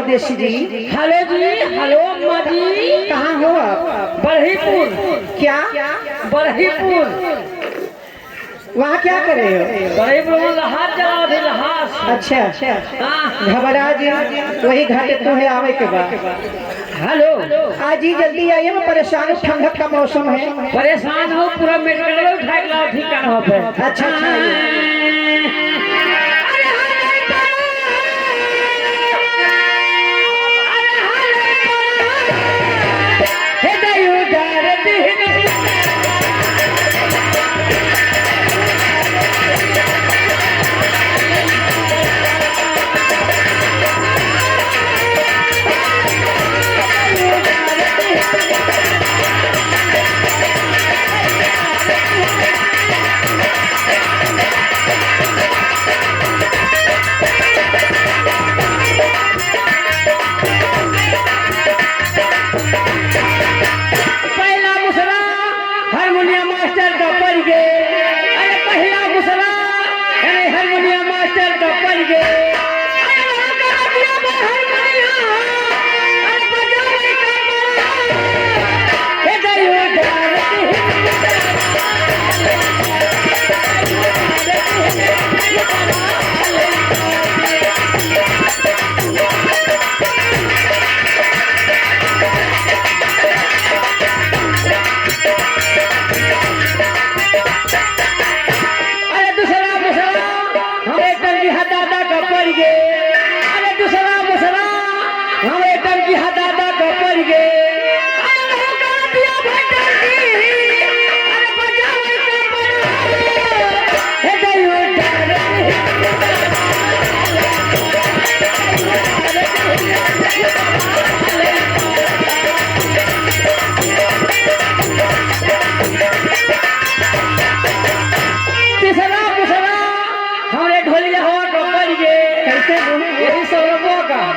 परदेसी जी। हेलो जी, हेलो अम्मा जी। कहाँ हो आप? बरहीपुर। क्या? बरहीपुर। वहाँ क्या कर रहे हो? बरहीपुर में लहास जलाओ थे, लहास। अच्छा अच्छा, हाँ। घबरा जी, वही घाटे तो है आवे के बाद। हेलो, आज ही जल्दी आइए, मैं परेशान हूँ, ठंडक का मौसम है। परेशान हो? पूरा मेडिकल उठा के लाओ, ठीक करना पे। अच्छा अच्छा आइए। पहला मुसरा हारमोनियम मास्टर का पड़ गए। अरे पहला मुसरा हारमोनियम मास्टर का पड़ गए।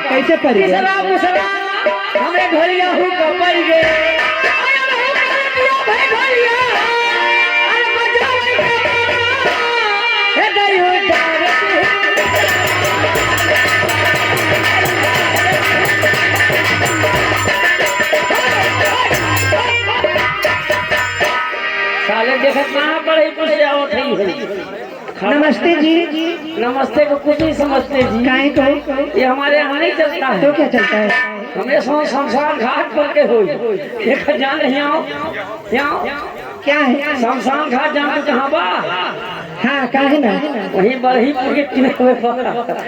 कैसे पड़ गए? हमें ढोलिया हूँ पड़ गए। साले देखत कहाँ पड़े कुछ आवत है। नमस्ते जी। नमस्ते को कुछ नहीं समझते जी। काहे को? ये हमारे यहाँ नहीं चलता है। तो क्या चलता है? हमें शमशान घाट पर के हुई एक जान नहीं आओ यहाँ क्या है? शमशान घाट जान तो कहाँ बा? हाँ काहे ना? वहीं बरहीपुर के किनारे पर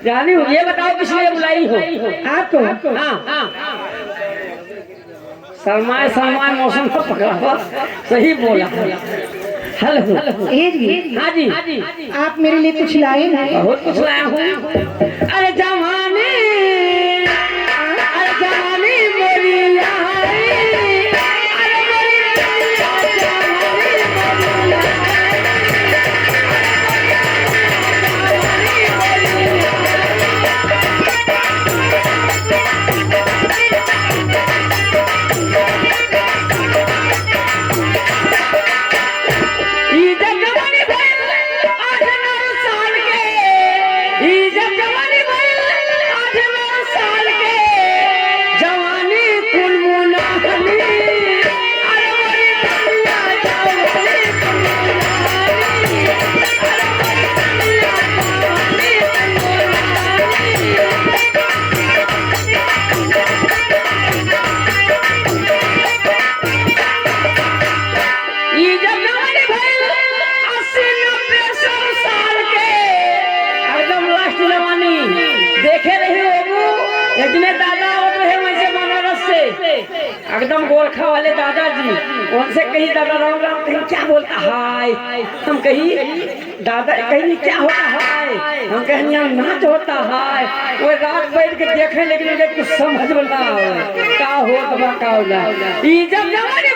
जानी हो। ये बताओ किसने बुलाई हो आपको? हाँ सरमाए मौसम को पकड़ा सही बोला। हेलो ए जी। हाँ जी, आप मेरे लिए कुछ लाए हैं? बहुत कुछ लाया हूँ। अरे जवानी, अरे जवानी मेरी एकदम गोरखा वाले दादाजी। उनसे कहीं दादा राम राम कहीं क्या बोलता हाय, हम कहीं दादा कहीं क्या होता हाय, हम कहें यहाँ नाच होता हाय। वो रात बैठ के देखे लेकिन कुछ समझ में ना आवे का हो का होला। ई जब जवानी